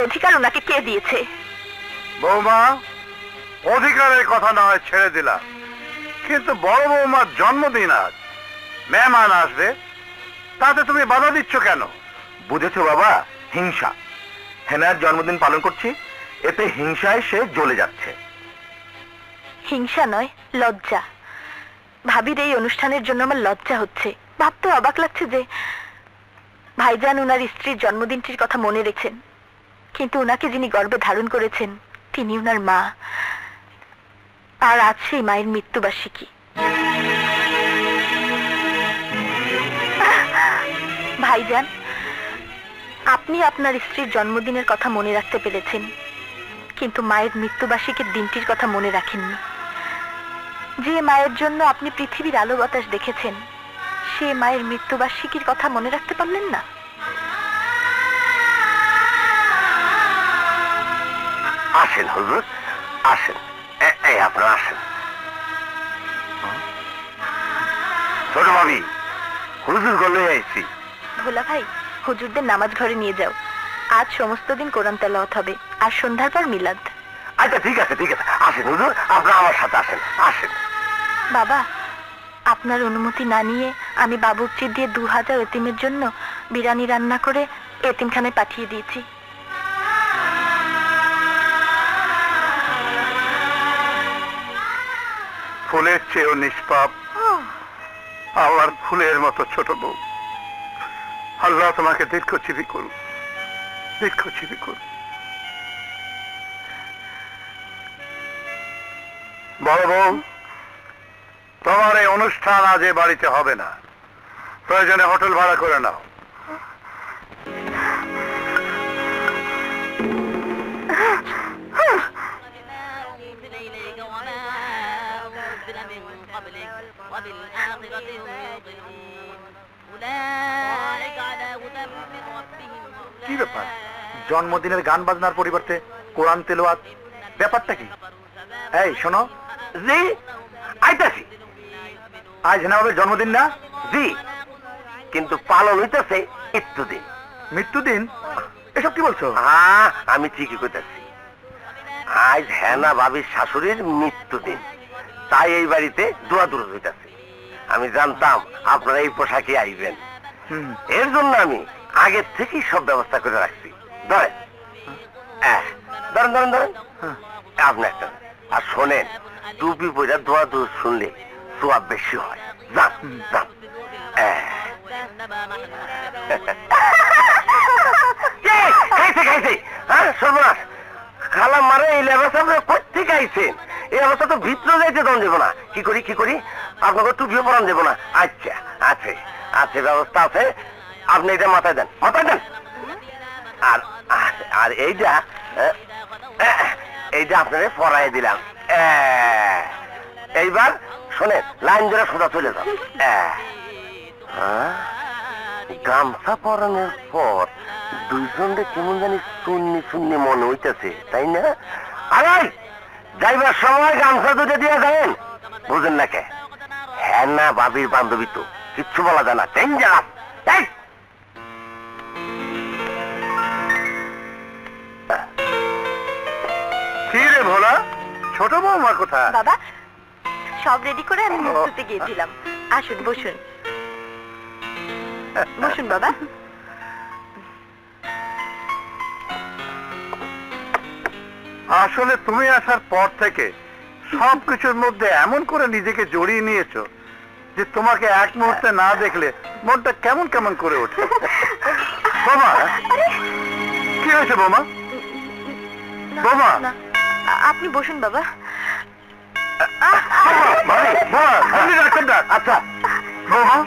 অধিকার ওনাকে কে দিয়েছে? বৌমা, অধিকারের কথা না হয় ছেড়ে দিলাম, কিন্তু বড় বৌমার জন্মদিন আজ, মেহমান আসবে, তাতে তুমি বাধা দিচ্ছ কেন? বুঝেছো বাবা, হিংসা। হেনার জন্মদিন পালন করছি, এতে হিংসায় সে জ্বলে যাচ্ছে। হিংসা নয়, লজ্জা। ভাবির এই অনুষ্ঠানের জন্য আমার লজ্জা হচ্ছে। ভাবতে অবাক লাগছে যে ভাইজান ওনার স্ত্রীর জন্মদিনটির কথা মনে রেখেছেন, কিন্তু ওনাকে যিনি গর্ভে ধারণ করেছেন তিনি ওনার মা। আর আজ সেই মায়ের মৃত্যুবার্ষিকী। ভাইজান, আপনি আপনার স্ত্রীর জন্মদিনের কথা মনে রাখতে পেরেছেন, কিন্তু মায়ের মৃত্যুবার্ষিকীর দিনটির কথা মনে রাখেননি। যে মায়ের জন্য আপনি পৃথিবীর আলো বাতাস দেখেছেন, সে মায়ের মৃত্যুবার্ষিকীর কথা মনে রাখতে পারলেন না। আসেন হুজুর, আসেন। এই আপনারা আসেন। ছোট ভাবি, হুজুর গলে আইছি। ভোলা ভাই, হুজুরদের নামাজ ঘরে নিয়ে যাও। আজ সমস্ত দিন কোরআন তেলাওয়াত হবে, আর সন্ধ্যার পর মিলাদ। আচ্ছা ঠিক আছে, ঠিক আছে, আসেন হুজুর, আপনারা আমার সাথে আসেন, আসেন। বাবা, আপনার অনুমতি না নিয়ে আমি বাবুর্চি দিয়ে 2000 এতিমের জন্য বিরিয়ানি রান্না করে এতিমখানায় পাঠিয়ে দিয়েছি। ফুলের চেয়েও নিষ্পাপ, আবার ফুলের মতো ছোট বউ। আল্লাহ তোমাকে দীর্ঘজীবী করুন, দীর্ঘজীবী করুন। বড় বউ, তোমার এই অনুষ্ঠান আজ এ বাড়িতে হবে না, প্রয়োজনে হোটেল ভাড়া করে নাও। কি ব্যাপার, জন্মদিনের গান বাজনার পরিবর্তে কোরআন তেলাওয়াত, ব্যাপারটা কি? এই শোনো। জি, আইতাছি। আজ হেনাবের জন্মদিন না? জি, কিন্তু পালন হইতেছে মৃত্যুদিন। মৃত্যুদিন? এসব কি বলছো? আমি ঠিকই কইতাছি। আজ হেনা ভাবির শাশুড়ির মৃত্যুদিন, তাই এই বাড়িতে দোয়া দুরুদ হইতাছে। আমি জানতাম আপনারা এই পোশাকে আইবেন, এর জন্য আমি আগের থেকেই সব ব্যবস্থা করে রাখছি। ধরেন, ধরেন ধরেন ধরেন, আপনি একটা। আর শোনেন, টুপি পয়রা দোয়া দুরুদ শুনলে সোয়াব বেশি হয়। যান যান। খাইছে খাইছে, হ্যাঁ সর্বনাশ। খালা মারে এই লেবাস আপনার কোথেকে আইছেন? এই অবস্থা তো ভিতরে যাইতে দম দেবো না। কি করি কি করি, আপনাকে টুপিও পরান দেবো না। আচ্ছা, আছে আছে, ব্যবস্থা আছে। আপনি এটা মাথায় দেন, মাথায় দেন। আর আর এইটা এইটা আপনাদের পরাই দিলাম। এইবার শোনেন, লাইন ধরে সোজা চলে যান। গামছা পরানোর পর দুইজনকে কেমন জানি শূন্য শূন্য মনে হইতেছে, তাই না? আরে যাইবার সময় গামছা দুটো দিয়ে যাবেন, বুঝেন না কে? হ্যাঁ না, বাবির বান্ধবী তো, কিচ্ছু বলা যায় না, ডেঞ্জারাস। কি রে ভোলা, ছোট বৌমা কোথায়? বাবা, সব রেডি করে আমি মুছতে গিয়েছিলাম। আসুন, বসুন বসুন বাবা। আসলে তুমি আসার পর থেকে সবকিছুর মধ্যে এমন করে নিজেকে জড়িয়ে নিয়েছো যে তোমাকে এক মুহূর্তে না দেখলে মনটা কেমন কেমন করে ওঠে। বোমা, কি হয়েছে বোমা? বোমা, আপনি বসুন বাবা। আচ্ছা বোমা,